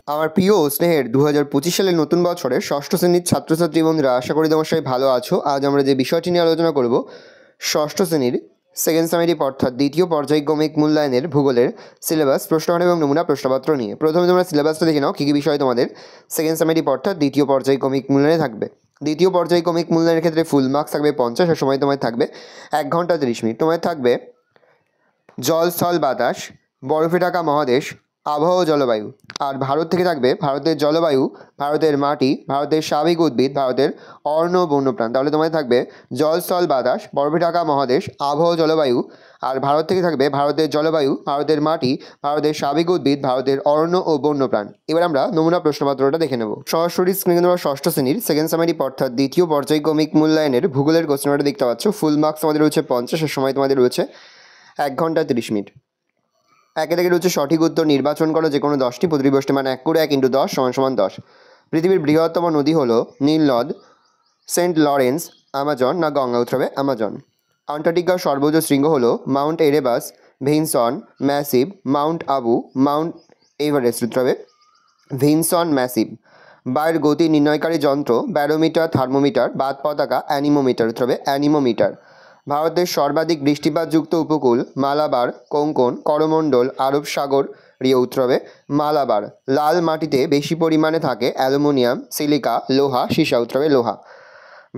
আমার প্রিয় স্নেহের 2025 সালের নতুন বছরের ষষ্ঠ শ্রেণীর ছাত্রছাত্রী বন্ধুরা, আশা করি তোমার সবাই ভালো আছো। আজ আমরা যে বিষয়টি নিয়ে আলোচনা করব, ষষ্ঠ শ্রেণীর সেকেন্ড সামেটিভ অর্থাৎ দ্বিতীয় পর্যায়ক্রমিক মূল্যায়নের ভূগোলের সিলেবাস, প্রশ্নমান এবং নমুনা প্রশ্নপত্র নিয়ে। প্রথমে তোমরা সিলেবাসটা দেখে নাও কী কী বিষয় তোমাদের সেকেন্ড সামেটিভ অর্থাৎ দ্বিতীয় পর্যায়ক্রমিক মূল্যায়নে থাকবে। দ্বিতীয় পর্যায়ক্রমিক মূল্যায়নের ক্ষেত্রে ফুল মার্কস থাকবে 50, আর সময় তোমায় থাকবে 1 ঘন্টা 30 মিনিট। তোমায় থাকবে জল, স্থল, বাতাস, বরফে ঢাকা মহাদেশ, আবহাওয়া ও জলবায়ু। আর ভারত থেকে থাকবে ভারতের জলবায়ু, ভারতের মাটি, ভারতের স্বাভাবিক উদ্ভিদ, ভারতের অরণ্য ও বন্যপ্রাণ। তাহলে তোমায় থাকবে জল, স্থল, বাতাস, বরফে ঢাকা মহাদেশ, আবহাওয়া, জলবায়ু। আর ভারত থেকে থাকবে ভারতের জলবায়ু, ভারতের মাটি, ভারতের স্বাভাবিক উদ্ভিদ, ভারতের অরণ্য ও বন্যপ্রাণ। এবার আমরা নমুনা প্রশ্নপত্রটা দেখে নেব। সরাসরি স্ক্রিনে তোমরা ষষ্ঠ শ্রেণীর সেকেন্ড সামেটিভ অর্থাৎ দ্বিতীয় পর্যায়ক্রমিক মূল্যায়নের ভূগোলের কোশ্চেনটা দেখতে পাচ্ছ। ফুল মার্কস তোমাদের রয়েছে 50, আর সময় তোমাদের রয়েছে 1 ঘন্টা 30 মিনিট। একে থেকে রয়েছে সঠিক উত্তর নির্বাচন করো যে কোনো 10টি। প্রতিবষ্টি মান 1 করে 1 × 10 = 10। পৃথিবীর বৃহত্তম নদী হলো নীল নদ, সেন্ট লরেন্স, আমাজন না গঙ্গা? উত্তর হবে আমাজন। আন্টার্কটিকার সর্বোচ্চ শৃঙ্গ হলো Mount Erebus, Vinson, massive, Mount Abu, Mount Everest. উত্তর হবে ভিনসন ম্যাসিভ। বায়ুর গতি নির্ণয়কারী যন্ত্র ব্যারোমিটার, থার্মোমিটার, বাত পতাকা, অ্যানিমোমিটার। উত্তর হবে অ্যানিমোমিটার। ভারতের সর্বাধিক বৃষ্টিপাতযুক্ত উপকূল মালাবার, কোঙ্কণ, করমণ্ডল, আরব সাগর রিও। উত্তর হবে মালাবার। লাল মাটিতে বেশি পরিমাণে থাকে অ্যালুমিনিয়াম, সিলিকা, লোহা, সীসা। উত্তর হবে লোহা।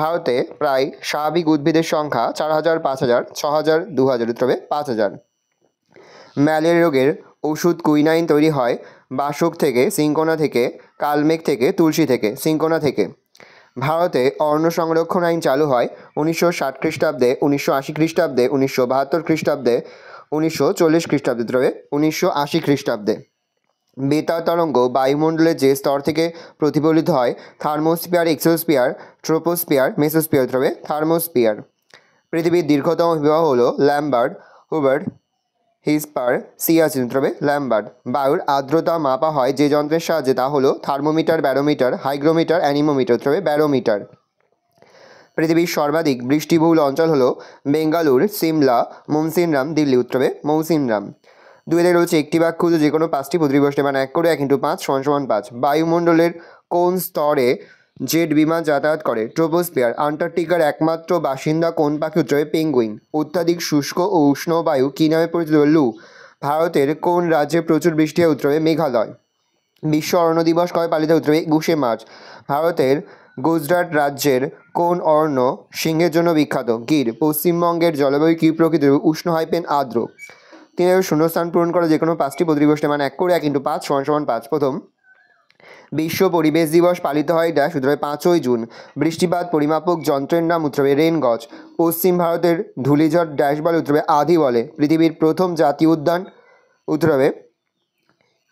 ভারতে প্রায় স্বাভাবিক উদ্ভিদের সংখ্যা 4000, 5000, 6000, 2000। উত্তর হবে 5000। ম্যালেরিয়া রোগের ওষুধ কুইনাইন তৈরি হয় বাসক থেকে, সিঙ্কোনা থেকে, কালমেঘ থেকে, তুলসী থেকে। সিঙ্কোনা থেকে। ভারতে অরণ্য সংরক্ষণ আইন চালু হয় 1960 খ্রিস্টাব্দে, 1980 খ্রিস্টাব্দে, 1972 খ্রিস্টাব্দে, 1940 খ্রিস্টাব্দে। উত্তর হবে 1980 খ্রিস্টাব্দে। বেতার তরঙ্গ বায়ুমণ্ডলের যে স্তর থেকে প্রতিফলিত হয় থার্মোস্ফিয়ার, এক্সোস্ফিয়ার, ট্রোপোস্ফিয়ার, মেসোস্ফিয়ার। উত্তর হবে থার্মোস্ফিয়ার। পৃথিবীর দীর্ঘতম হিমবাহ হলো ল্যাম্বার্ট, হুবার্ট, হিসপার, সিয়াচিন। উত্তর হবে ল্যাম্বার্ট। বায়ুর আর্দ্রতা মাপা হয় যে যন্ত্রের সাহায্যে তা হলো থার্মোমিটার, ব্যারোমিটার, হাইগ্রোমিটার, অ্যানিমোমিটার। উত্তর হবে ব্যারোমিটার। পৃথিবীর সর্বাধিক বৃষ্টিবহুল অঞ্চল হলো বেঙ্গালুর, সিমলা, মৌসিনরাম, দিল্লি। উত্তর হবে মৌসিনরাম। দুইতে রয়েছে একটি বাক্য যে কোনো 5টি। প্রতিবষ্টি মান 1 করে 1 × 5 = 5। বায়ুমণ্ডলের কোন স্তরে জেট বিমান যাতায়াত করে? ট্রোপোস্ফিয়ার। আন্টার্কটিকার একমাত্র বাসিন্দা কোন পাখি? উত্তর হবে পেঙ্গুইন। অত্যাধিক শুষ্ক ও উষ্ণ বায়ু কী নামে পরিচিত? লু। ভারতের কোন রাজ্যে প্রচুর বৃষ্টি হয়? উত্তর হবে মেঘালয়। বিশ্ব অরণ্য দিবস কবে পালিত হয়? উত্তর হবে 21শে মার্চ। ভারতের গুজরাট রাজ্যের কোন অরণ্য সিংহের জন্য বিখ্যাত? গির। পশ্চিমবঙ্গের জলবায়ু কী প্রকৃতির? উষ্ণ হাইপেন আর্দ্র। শূন্যস্থান পূরণ করা যে কোনো 5টি। প্রতিবষ্টি মান 1 করে 1 × 5 = 5। প্রথম, বিশ্ব পরিবেশ দিবস পালিত হয় ড্যাশ। উত্তর হবে 5ই জুন। বৃষ্টিপাত পরিমাপক যন্ত্রের নাম? উত্তর হবে রেন গজ। পশ্চিম ভারতের ধূলিঝড় ড্যাশ বলে? উত্তর হবে আধি বলে। পৃথিবীর প্রথম জাতীয় উদ্যান? উত্তর হবে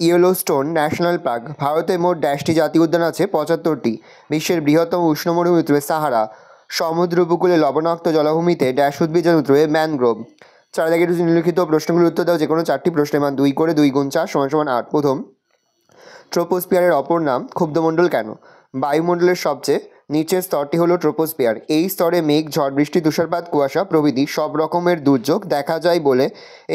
ইয়েলোস্টোন ন্যাশনাল পার্ক। ভারতে মোট ড্যাশটি জাতীয় উদ্যান আছে? 75টি। বিশ্বের বৃহত্তম উষ্ণ মরুভূমি? উত্তর হবে সাহারা। সমুদ্র উপকূলে লবণাক্ত জলাভূমিতে ড্যাশ উদ্ভিদ? উত্তর হবে ম্যানগ্রোভ। 4 থেকে নিম্নলিখিত প্রশ্নগুলোর উত্তর দাও যে কোনো 4টি। প্রশ্নের মান 2 করে 2 × 4 = 8। প্রথম, ট্রোপোস্ফিয়ারের অপর নাম ক্ষুব্ধমণ্ডল কেন? বায়ুমণ্ডলের সবচেয়ে নিচের স্তরটি হলো ট্রোপোস্ফিয়ার। এই স্তরে মেঘ, ঝড় বৃষ্টি, তুষারপাত, কুয়াশা প্রভৃতি সব রকমের দুর্যোগ দেখা যায় বলে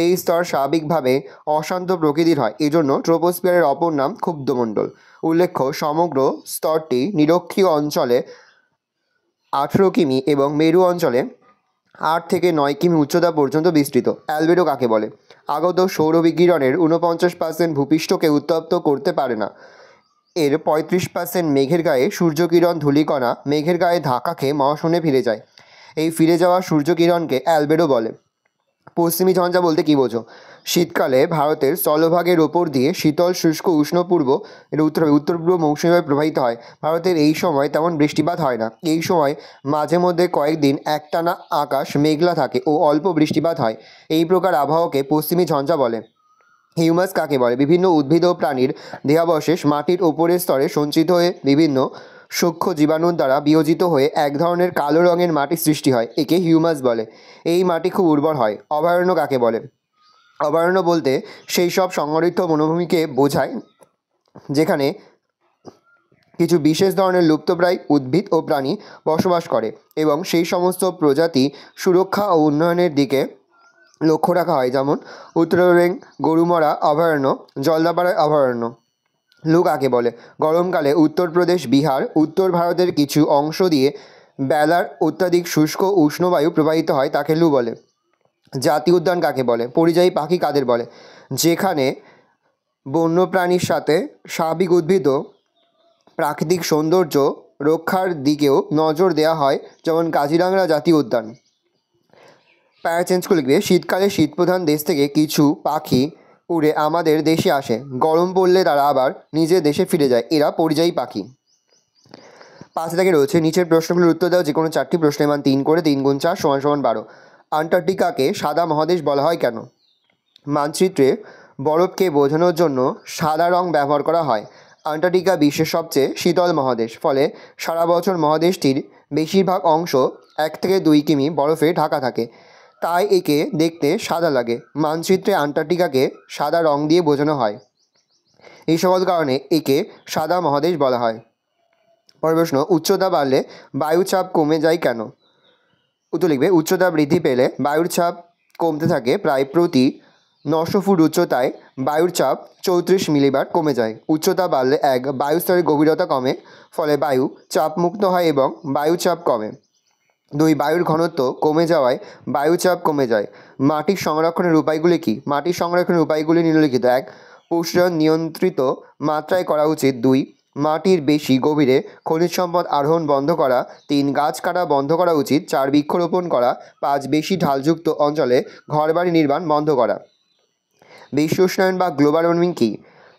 এই স্তর স্বাভাবিকভাবে অশান্ত প্রকৃতির হয়। এজন্য ট্রোপোস্ফিয়ারের অপর নাম ক্ষুব্ধমণ্ডল। উল্লেখ্য, সমগ্র স্তরটি নিরক্ষীয় অঞ্চলে 18 কিমি এবং মেরু অঞ্চলে 8 থেকে 9 কিমি উচ্চতা পর্যন্ত বিস্তৃত। অ্যালবেডো কাকে বলে? আগত সৌরবিকিরণের 49% ভূপৃষ্ঠকে উত্তপ্ত করতে পারে না। এর 35% মেঘের গায়ে সূর্যকিরণ ধূলিকণা মেঘের গায়ে ধাক্কা খেয়ে মহাশূন্যে ফিরে যায়। এই ফিরে যাওয়া সূর্যকিরণকে অ্যালবেডো বলে। পশ্চিমী ঝঞ্ঝা বলতে কী বোঝো? শীতকালে ভারতের স্থলভাগের ওপর দিয়ে শীতল শুষ্ক উষ্ণপূর্ব উত্তর পূর্ব মৌসুমীভাবে প্রবাহিত হয়। ভারতের এই সময় তেমন বৃষ্টিপাত হয় না। এই সময় মাঝে মধ্যে কয়েকদিন একটানা আকাশ মেঘলা থাকে ও অল্প বৃষ্টিপাত হয়। এই প্রকার আবহাওয়াকে পশ্চিমী ঝঞ্ঝা বলে। হিউমাস কাকে বলে? বিভিন্ন উদ্ভিদ ও প্রাণীর দেহাবশেষ মাটির ওপরের স্তরে সঞ্চিত হয়ে বিভিন্ন সূক্ষ্ম জীবাণুর দ্বারা বিয়োজিত হয়ে এক ধরনের কালো রঙের মাটি সৃষ্টি হয়। একে হিউমাস বলে। এই মাটি খুব উর্বর হয়। অভয়ারণ্য কাকে বলে? অভয়ারণ্য বলতে সেই সব সংরক্ষিত বনভূমিকে বোঝায় যেখানে কিছু বিশেষ ধরনের লুপ্তপ্রায় উদ্ভিদ ও প্রাণী বসবাস করে এবং সেই সমস্ত প্রজাতি সুরক্ষা ও উন্নয়নের দিকে লক্ষ্য রাখা হয়। যেমন উত্তরবঙ্গ গরুমারা অভয়ারণ্য, জলদাপাড়া অভয়ারণ্য। লু কাকে বলে? গরমকালে উত্তরপ্রদেশ, বিহার, উত্তর ভারতের কিছু অংশ দিয়ে বেলার অত্যাধিক শুষ্ক উষ্ণবায়ু প্রবাহিত হয়, তাকে লু বলে। জাতীয় উদ্যান কাকে বলে? পরিযায়ী পাখি কাদের বলে? যেখানে বন্যপ্রাণীর সাথে স্বাভাবিক উদ্ভিদ ও প্রাকৃতিক সৌন্দর্য রক্ষার দিকেও নজর দেওয়া হয়, যেমন কাজিরাঙা জাতীয় উদ্যান। প্যারা চেঞ্জ করে লিখবে, শীতকালে শীতপ্রধান দেশ থেকে কিছু পাখি উড়ে আমাদের দেশে আসে, গরম পড়লে তারা আবার নিজের দেশে ফিরে যায়, এরা পরিযায়ী পাখি। 5 থেকে রয়েছে নিচের প্রশ্নগুলোর উত্তর দাও যে কোনো 4টি প্রশ্নের মান 3 করে, 3 × 4 = 12। আন্টার্কটিকাকে সাদা মহাদেশ বলা হয় কেন? মানচিত্রে বরফকে বোঝানোর জন্য সাদা রং ব্যবহার করা হয়। আন্টার্কটিকা বিশ্বের সবচেয়ে শীতল মহাদেশ, ফলে সারা বছর মহাদেশটির বেশিরভাগ অংশ 1 থেকে 2 কিমি বরফে ঢাকা থাকে, তাই একে দেখতে সাদা লাগে। মানচিত্রে আন্টার্কটিকাকে সাদা রং দিয়ে বোঝানো হয়, এই সকল কারণে একে সাদা মহাদেশ বলা হয়। পরের প্রশ্ন, উচ্চতা বাড়লে বায়ুর চাপ কমে যায় কেন? উত্তর লিখবে, উচ্চতা বৃদ্ধি পেলে বায়ুর চাপ কমতে থাকে, প্রায় প্রতি 900 ফুট উচ্চতায় বায়ুর চাপ 34 মিলিবার কমে যায়। উচ্চতা বাড়লে বায়ুস্তরের গভীরতা কমে, ফলে বায়ু চাপমুক্ত হয় এবং বায়ুচাপ কমে। 2 বায়ুর ঘনত্ব কমে যাওয়ায় বায়ুচাপ কমে যায়। মাটির সংরক্ষণের উপায়গুলি কী? মাটির সংরক্ষণের উপায়গুলি নিম্নলিখিত: 1 পুষ্টিজন নিয়ন্ত্রিত মাত্রায় করা উচিত। 2 মাটির বেশি গভীরে খনিজ সম্পদ আরোহণ বন্ধ করা। 3 গাছ কাটা বন্ধ করা উচিত। 4 বৃক্ষরোপণ করা। 5 বেশি ঢালযুক্ত অঞ্চলে ঘরবাড়ি নির্মাণ বন্ধ করা। বিশ্ব উষ্ণায়ন বা গ্লোবাল ওয়ার্মিং কী?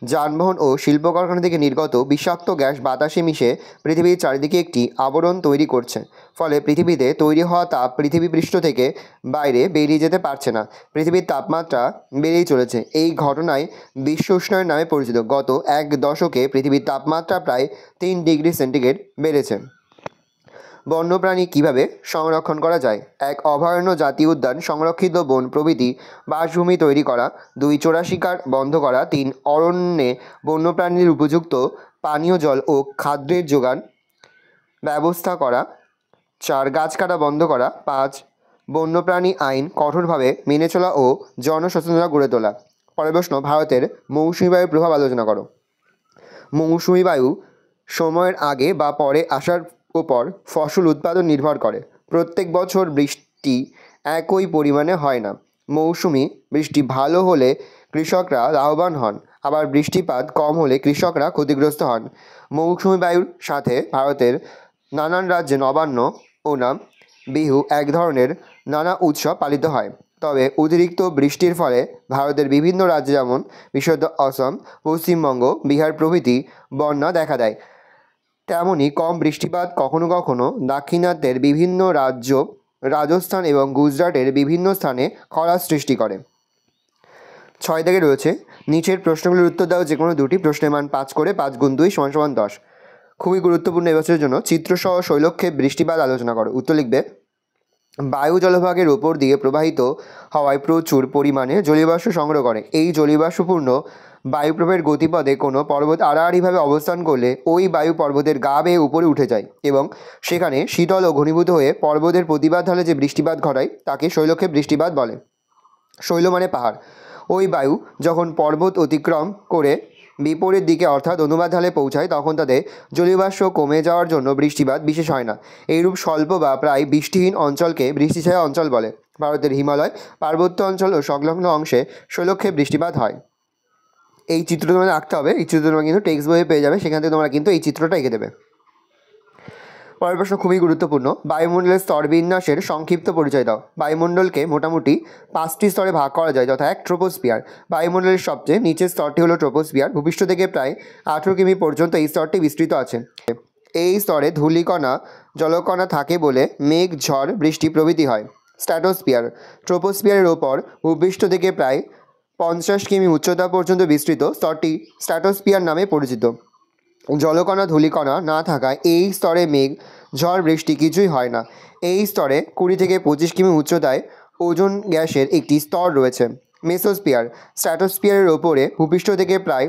যানবাহন ও শিল্প কারখানা থেকে নির্গত বিষাক্ত গ্যাস বাতাসে মিশে পৃথিবীর চারিদিকে একটি আবরণ তৈরি করছে, ফলে পৃথিবীতে তৈরি হওয়া তাপ পৃথিবী পৃষ্ঠ থেকে বাইরে বেরিয়ে যেতে পারছে না। পৃথিবীর তাপমাত্রা বেড়েই চলেছে, এই ঘটনায় বিশ্ব উষ্ণায়ন নামে পরিচিত। গত 1 দশকে পৃথিবীর তাপমাত্রা প্রায় 3 ডিগ্রি সেন্টিগ্রেড বেড়েছে। বন্যপ্রাণী কিভাবে সংরক্ষণ করা যায়? 1 অভয়ারণ্য, জাতীয় উদ্যান, সংরক্ষিত বন প্রভৃতি বাসভূমি তৈরি করা। 2 চোরা শিকার বন্ধ করা। 3 অরণ্যে বন্যপ্রাণীর উপযুক্ত পানীয় জল ও খাদ্যের যোগান ব্যবস্থা করা। 4 গাছ কাটা বন্ধ করা। 5 বন্যপ্রাণী আইন কঠোরভাবে মেনে চলা ও জনসচেতনতা গড়ে তোলা। পরের প্রশ্ন, ভারতের মৌসুমী বায়ুর প্রভাব আলোচনা করো। মৌসুমী বায়ু সময়ের আগে বা পরে আসার ওপর ফসল উৎপাদন নির্ভর করে। প্রত্যেক বছর বৃষ্টি একই পরিমাণে হয় না। মৌসুমি বৃষ্টি ভালো হলে কৃষকরা লাভবান হন, আবার বৃষ্টিপাত কম হলে কৃষকরা ক্ষতিগ্রস্ত হন। মৌসুমী বায়ুর সাথে ভারতের নানান রাজ্যে নবান্ন, ওনাম, বিহু এক ধরনের নানা উৎসব পালিত হয়। তবে অতিরিক্ত বৃষ্টির ফলে ভারতের বিভিন্ন রাজ্যে, যেমন বিশেষত অসম, পশ্চিমবঙ্গ, বিহার প্রভৃতি বন্যা দেখা দেয়। তেমনই কম বৃষ্টিপাত কখনো কখনো দাক্ষিণাত্যের বিভিন্ন রাজ্য, রাজস্থান এবং গুজরাটের বিভিন্ন স্থানে খরার সৃষ্টি করে। 6 থেকে রয়েছে নিচের প্রশ্নগুলির উত্তর দাও যে কোনো 2টি প্রশ্নের মান 5 করে, 5 × 2 = 10। খুবই গুরুত্বপূর্ণ এবছরের জন্য চিত্রসহ শৈলক্ষেপ বৃষ্টিপাত আলোচনা করো। উত্তর লিখবে, বায়ু জলভাগের ওপর দিয়ে প্রবাহিত হওয়ায় প্রচুর পরিমাণে জলীয়বাষ্প সংগ্রহ করে। এই জলীয়বাষ্পপূর্ণ বায়ুপ্রবাহের গতিপথে কোনো পর্বত আড়াআড়িভাবে অবস্থান করলে ওই বায়ু পর্বতের গা বেয়ে উপরে উঠে যায় এবং সেখানে শীতল ও ঘনীভূত হয়ে পর্বতের প্রতিবাদ ঢালে যে বৃষ্টিপাত ঘটায় তাকে শৈলক্ষেপ বৃষ্টিপাত বলে। শৈল মানে পাহাড়। ওই বায়ু যখন পর্বত অতিক্রম করে বিপরীত দিকে অর্থাৎ অনুবাদ ঢালে পৌঁছায়, তখন তাতে জলীয়বাষ্প কমে যাওয়ার জন্য বৃষ্টিপাত বিশেষ হয় না। এইরূপ স্বল্প বা প্রায় বৃষ্টিহীন অঞ্চলকে বৃষ্টিছায়া অঞ্চল বলে। ভারতের হিমালয়, পার্বত্য অঞ্চল ও সংলগ্ন অংশে শৈলক্ষেপ বৃষ্টিপাত হয়। এই চিত্রটা তোমাদের আঁকতে হবে, এই চিত্র তোমরা কিন্তু টেক্সট বইয়ে পেয়ে যাবে, সেখান থেকে তোমরা কিন্তু এই চিত্রটা এঁকে দেবে। পরের প্রশ্ন খুবই গুরুত্বপূর্ণ, বায়ুমণ্ডলের স্তর বিন্যাসের সংক্ষিপ্ত পরিচয় দাও। বায়ুমণ্ডলকে মোটামুটি 5টি স্তরে ভাগ করা যায়, যথা 1 ট্রোপোস্ফিয়ার। বায়ুমণ্ডলের সবচেয়ে নিচের স্তরটি হলো ট্রোপোস্ফিয়ার। ভূপৃষ্ঠ থেকে প্রায় 18 কিমি পর্যন্ত এই স্তরটি বিস্তৃত আছে। এই স্তরে ধূলিকণা, জলকণা থাকে বলে মেঘ, ঝড়, বৃষ্টি প্রভৃতি হয়। স্ট্র্যাটোস্ফিয়ার, ট্রোপোস্ফিয়ারের ওপর ভূপৃষ্ঠ থেকে প্রায় 50 কিমি উচ্চতা পর্যন্ত বিস্তৃত স্তরটি স্ট্র্যাটোস্ফিয়ার নামে পরিচিত। জলকণা, ধূলিকণা না থাকায় এই স্তরে মেঘ, ঝড়, বৃষ্টি কিছুই হয় না। এই স্তরে 20 থেকে 25 কিমি উচ্চতায় ওজোন গ্যাসের একটি স্তর রয়েছে। মেসোস্ফিয়ার, স্ট্র্যাটোস্ফিয়ারের ওপরে ভূপৃষ্ঠ থেকে প্রায়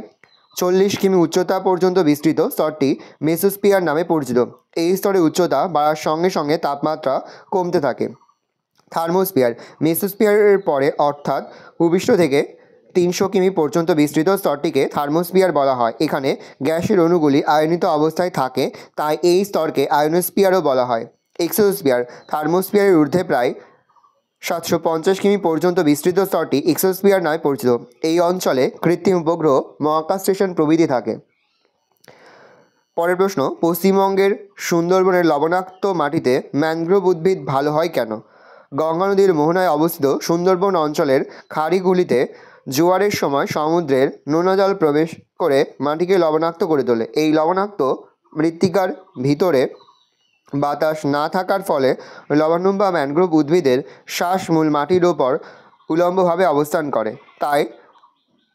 40 কিমি উচ্চতা পর্যন্ত বিস্তৃত স্তরটি মেসোস্ফিয়ার নামে পরিচিত। এই স্তরে উচ্চতা বাড়ার সঙ্গে সঙ্গে তাপমাত্রা কমতে থাকে। থার্মোস্ফিয়ার, মেসোস্ফিয়ারের পরে অর্থাৎ ভূপৃষ্ঠ থেকে 300 কিমি পর্যন্ত বিস্তৃত স্তরটিকে থার্মোস্ফিয়ার বলা হয়। এখানে গ্যাসের অণুগুলি আয়নিত অবস্থায় থাকে, তাই এই স্তরকে আয়নোস্ফিয়ারও বলা হয়। এক্সোস্ফিয়ার থার্মোস্ফিয়ারের ঊর্ধ্বে প্রায় 750 কিমি পর্যন্ত বিস্তৃত স্তরটি এক্সোস্ফিয়ার নামে পরিচিত। এই অঞ্চলে কৃত্রিম উপগ্রহ, মহাকাশ স্টেশন প্রভৃতি থাকে। পরের প্রশ্ন, পশ্চিমবঙ্গের সুন্দরবনের লবণাক্ত মাটিতে ম্যানগ্রোভ উদ্ভিদ ভালো হয় কেন? গঙ্গা নদীর মোহনায় অবস্থিত সুন্দরবন অঞ্চলের খাড়িগুলিতে জোয়ারের সময় সমুদ্রের নোনা জল প্রবেশ করে মাটিকে লবণাক্ত করে তোলে। এই লবণাক্ত মৃত্তিকার ভিতরে বাতাস না থাকার ফলে লবণাম্ব বা ম্যানগ্রোভ উদ্ভিদের শ্বাসমূল মাটির ওপর উলম্বভাবে অবস্থান করে, তাই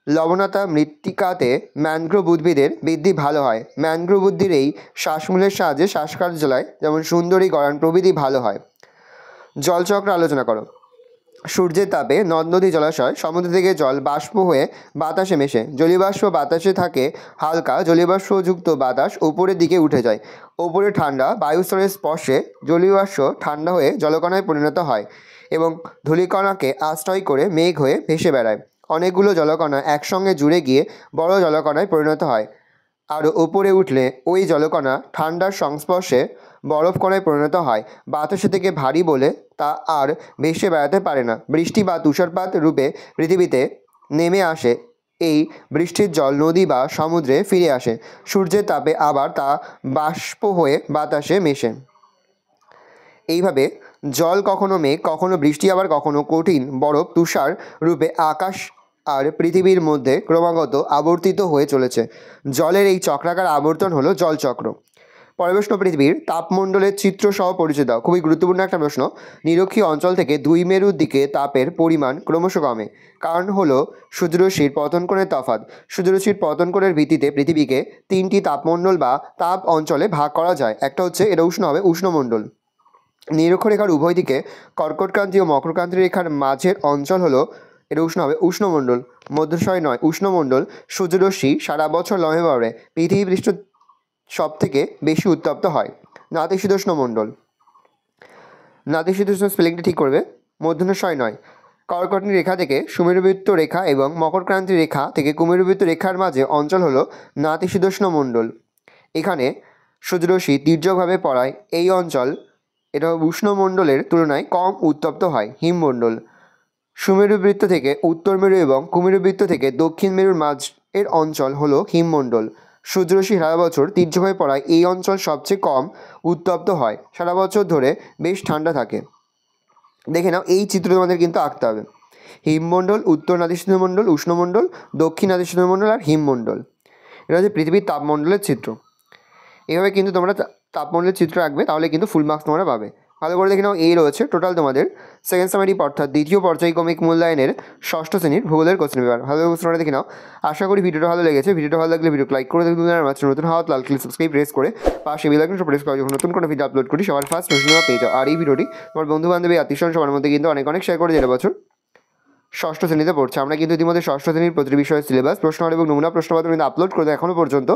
লবণাক্ত মৃত্তিকাতে ম্যানগ্রোভ উদ্ভিদের বৃদ্ধি ভালো হয়। ম্যানগ্রোভ উদ্ভিদের এই শ্বাসমূলের সাহায্যে শ্বাসকার্যালয় যেমন সুন্দরী গড়ান প্রভৃতি ভালো হয়। জলচক্র আলোচনা করো। সূর্যের তাপে নদ নদী জলাশয় সমুদ্র থেকে জল বাষ্প হয়ে বাতাসে মেশে। জলীয়বাষ্প বাতাসে থাকে হালকা, জলীয়বাষ্পযুক্ত বাতাস উপরের দিকে উঠে যায়। ওপরে ঠান্ডা বায়ুস্তরের স্পর্শে জলীয়বাষ্প ঠান্ডা হয়ে জলকণায় পরিণত হয় এবং ধূলিকণাকে আশ্রয় করে মেঘ হয়ে ভেসে বেড়ায়। অনেকগুলো জলকণা একসঙ্গে জুড়ে গিয়ে বড় জলকণায় পরিণত হয়। আরও ওপরে উঠলে ওই জলকণা ঠান্ডার সংস্পর্শে বরফ কণায় পরিণত হয়। বাতাসে থেকে ভারী বলে তা আর ভেসে বেড়াতে পারে না। বৃষ্টি বা তুষারপাত রূপে পৃথিবীতে নেমে আসে। এই বৃষ্টির জল নদী বা সমুদ্রে ফিরে আসে। সূর্যের তাপে আবার তা বাষ্প হয়ে বাতাসে মেশে। এইভাবে জল কখনো মেঘ, কখনো বৃষ্টি, আবার কখনো কঠিন বরফ তুষার রূপে আকাশ আর পৃথিবীর মধ্যে ক্রমাগত আবর্তিত হয়ে চলেছে। জলের এই চক্রাকার আবর্তন হলো জলচক্র। পরের প্রশ্ন, পৃথিবীর তাপমণ্ডলের চিত্র সহ পরিচয় দাও। খুবই গুরুত্বপূর্ণ একটা প্রশ্ন। নিরক্ষীয় অঞ্চল থেকে 2 মেরুর দিকে তাপের পরিমাণ ক্রমশ কমে। কারণ হলো সূর্যরশ্মির পতন কোণের তফাৎ। সূর্যরশ্মির পতন কোণের ভিত্তিতে পৃথিবীকে 3টি তাপমণ্ডল বা তাপ অঞ্চলে ভাগ করা যায়। একটা হচ্ছে, এটা উষ্ণ হবে, উষ্ণমণ্ডল। নিরক্ষরেখার উভয় দিকে কর্কটক্রান্তি ও মকরক্রান্তি রেখার মাঝের অঞ্চল হলো, এটা উষ্ণ হবে, উষ্ণমণ্ডল। মধ্যশয় নয়, উষ্ণমণ্ডল। সূর্যরশ্মি সারা বছর নভেম্বরে পৃথিবী পৃষ্ঠ সব থেকে বেশি উত্তপ্ত হয়। নাতিশীতোষ্ণ মণ্ডল। নাতিশীতোষ্ণ স্পেলিংটা ঠিক করবে, মধ্যশয় নয়। কর্কটনী রেখা থেকে সুমেরুবৃত্ত রেখা এবং মকরক্রান্তি রেখা থেকে কুমেরুবৃত্ত রেখার মাঝে অঞ্চল হলো নাতিশীতোষ্ণ মণ্ডল। এখানে সূর্যরশ্মি তীর্যকভাবে পড়ায় এই অঞ্চল, এটা উষ্ণমণ্ডলের তুলনায় কম উত্তপ্ত হয়। হিমমণ্ডল। সুমেরুবৃত্ত থেকে উত্তর মেরু এবং কুমেরুবৃত্ত থেকে দক্ষিণ মেরুর মাঝের অঞ্চল হলো হিমমণ্ডল। সূর্যরশ্মি সারা বছর তীর্যকভাবে পড়ায় এই অঞ্চল সবচেয়ে কম উত্তপ্ত হয়। সারা বছর ধরে বেশ ঠান্ডা থাকে। দেখে নাও, এই চিত্র তোমাদের কিন্তু আঁকতে হবে। হিমমণ্ডল, উত্তর নাতিশীতোষ্ণ মণ্ডল, উষ্ণমণ্ডল, দক্ষিণ নাতিশীতোষ্ণ মণ্ডল আর হিমমণ্ডল। এটা হচ্ছে পৃথিবীর তাপমণ্ডলের চিত্র। এভাবে কিন্তু তোমরা তাপমণ্ডলের চিত্র আঁকবে, তাহলে কিন্তু ফুল মার্কস তোমরা পাবে। ভালো করে দেখে নাও, এই রয়েছে টোটাল তোমাদের সেকেন্ড সামারি অর্থাৎ দ্বিতীয় পর্যায়ক্রমিক মূল্যায়নের ষষ্ঠ শ্রেণীর ভূগোলের কোশ্চেন পেপার। ভালো করে দেখে নাও। আশা করি ভিডিওটা ভালো লেগেছে। ভিডিওটা ভালো লাগলে ভিডিও লাইক করে দেখুন, নতুন হাত লাল ক্লিক সাবস্ক্রাইব প্রেস করে পাশে বেল আইকনটা প্রেস করে যখন নতুন কোনো ভিডিও আপলোড করি সবার ফার্স্ট নোটিফিকেশন পেয়ে যাও। আর এই ভিডিওটি তোমার বন্ধু বান্ধবী আত্মীয়স্বজন সবার মধ্যে কিন্তু অনেক শেয়ার করে যেটা বছর ষষ্ঠ শ্রেণীতে পড়ছে। আমরা কিন্তু ইতিমধ্যে ষষ্ঠ শ্রেণীর প্রতিটি বিষয়ের সিলেবাস, প্রশ্ন এবং নমুনা প্রশ্নপত্র কিন্তু আপলোড করে এখনও পর্যন্ত।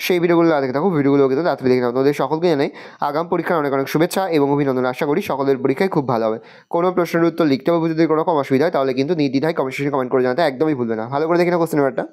সেই ভিডিওগুলো না দেখে থাকো, ভিডিওগুলো কিন্তু তাড়াতাড়ি দেখে নাও। তোমাদের সকলকে জানাই আগাম পরীক্ষার অনেক শুভেচ্ছা এবং অভিনন্দন। আশা করি সকলের পরীক্ষায় খুব ভালো হবে। কোনো প্রশ্নের উত্তর লিখতে বা বুঝতে কোনো রকম অসুবিধা হয় তাহলে কিন্তু নির্দ্বিধায় কমেন্ট সেকশনে কমেন্ট করে জানাতে একদমই ভুলবে না। ভালো করে দেখে নাও কোশ্চেন পেপারটা।